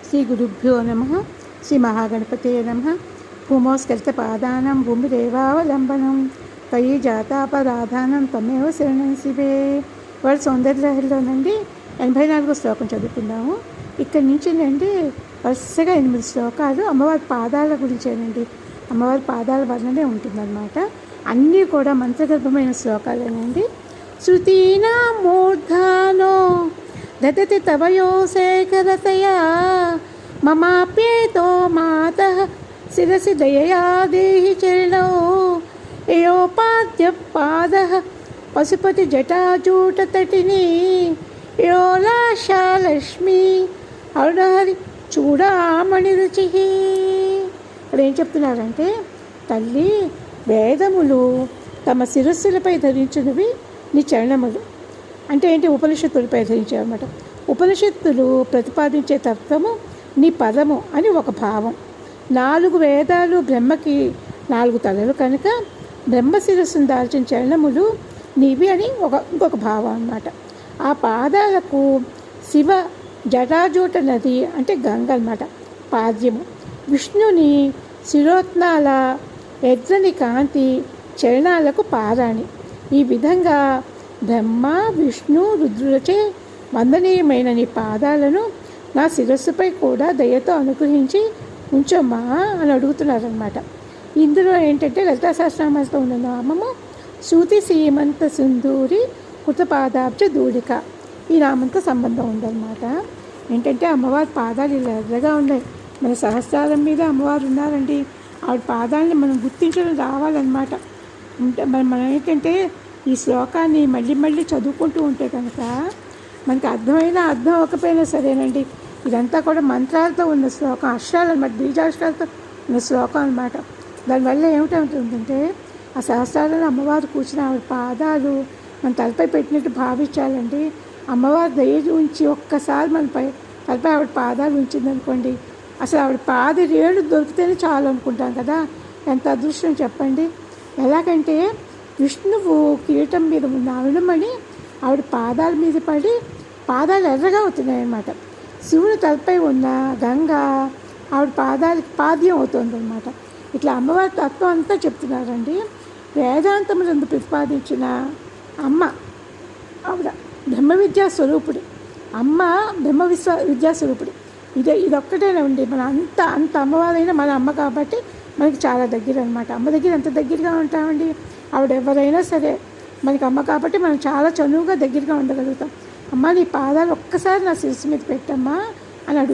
శ్రీ గురుభ్యో నమ. శ్రీ మహాగణపతే నమ. భూమోస్కలితపాదానం భూమిరేవావలంబనం తయి జాతాపరాధానం తమేవ శరణం శివే. వాడు సౌందర్యలహరిలోనండి 84వ శ్లోకం చదువుకుందాము. ఇక్కడి నుంచి అండి వరుసగా 8 శ్లోకాలు అమ్మవారి పాదాల గురించేనండి. అమ్మవారి పాదాల వర్ణనే ఉంటుందన్నమాట. అన్నీ కూడా మంత్రగర్భమైన శ్లోకాలేనండి. శృతీనా మూర్ధానో దదతి తవయో శేఖరతయా మమాప్యేతో మాతః శిరసి దయయా దేహి చరణౌ యోపాద్య పాదః పశుపతి జటాజూటతటిని యోలాశాలక్ష్మి అరుణహరి చూడామణి రుచి. ఇక్కడ ఏం చెప్తున్నారంటే, తల్లి వేదములు తమ శిరస్సులపై ధరించినవి నీ చరణములు. అంటే ఏంటి? ఉపనిషత్తులపై ధరించారన్నమాట. ఉపనిషత్తులు ప్రతిపాదించే తత్వము నీ పదము అని ఒక భావం. 4 వేదాలు బ్రహ్మకి 4 తలలు కనుక బ్రహ్మ శిరస్సును దాల్చిన చరణములు నీవి అని ఇంకొక భావం అన్నమాట. ఆ పాదాలకు శివ జటాజూట నది అంటే గంగ అన్నమాట పాద్యము. విష్ణుని శిరోత్నాల ఎద్రని కాంతి చరణాలకు పారాణి. ఈ విధంగా బ్రహ్మ విష్ణు రుద్రులచే వందనీయమైన నీ పాదాలను నా శిరస్సుపై కూడా దయతో అనుగ్రహించి ఉంచమ్మా అని అడుగుతున్నారనమాట. ఇందులో ఏంటంటే లలితా సహస్రనామంలో ఉన్న నామము శృతి సీమంత సింధూరి కృతపాదాబ్జ ధూళిక. ఈ నామంతో సంబంధం ఉందన్నమాట. ఏంటంటే అమ్మవారి పాదాలు ఇలా ఎర్రగా ఉన్నాయి. మన సహస్రారం మీద అమ్మవారు ఉన్నారండి. ఆవిడ పాదాలని మనం గుర్తించడం రావాలన్నమాట. మనం ఏంటంటే ఈ శ్లోకాన్ని మళ్ళీ మళ్ళీ చదువుకుంటూ ఉంటే కనుక మనకి అర్థం అవ్వకపోయినా సరేనండి. ఇదంతా కూడా మంత్రాలతో ఉన్న శ్లోకం, అక్షరాలు అన్నమాట, బీజాక్షరాలతో ఉన్న శ్లోకం అన్నమాట. దానివల్ల ఏమిటవుతుందంటే ఆ సహస్రాలలో అమ్మవారు కూర్చుని ఆవిడ పాదాలు మన తలపై పెట్టినట్టు భావించాలండి. అమ్మవారి దయ ఉంచి ఒక్కసారి మనపై తలపై ఆవిడ పాదాలు ఉంచిందనుకోండి, అసలు ఆవిడ పాద రేడు దొరికితేనే చాలు అనుకుంటాం కదా. ఎంత అదృష్టం చెప్పండి. ఎలాగంటే విష్ణువు కిరీటం మీద ఉన్న అరుణమణి ఆవిడ పాదాల మీద పడి పాదాలు ఎర్రగా అవుతున్నాయి అన్నమాట. శివుని తలపై ఉన్న గంగ ఆవిడ పాదాలకి పాద్యం అవుతుందన్నమాట. ఇట్లా అమ్మవారి తత్వం అంతా చెప్తున్నారండి. వేదాంతములందు ప్రతిపాదించిన అమ్మ ఆవిడ బ్రహ్మ విద్యా స్వరూపుడి. అమ్మ బ్రహ్మ విద్యా స్వరూపుడి. ఇదొక్కటేనా ఉండి మన అంత అమ్మవారైనా మన అమ్మ కాబట్టి మనకి చాలా దగ్గర అనమాట. అమ్మ దగ్గర ఎంత దగ్గరగా ఉంటామండి. ఆవిడ ఎవరైనా సరే మనకి అమ్మ కాబట్టి మనం చాలా చనువుగా దగ్గరగా ఉండగలుగుతాం. అమ్మ నీ పాదాలు ఒక్కసారి నా శిరస్సు మీద పెట్టమ్మా అని అడుగు.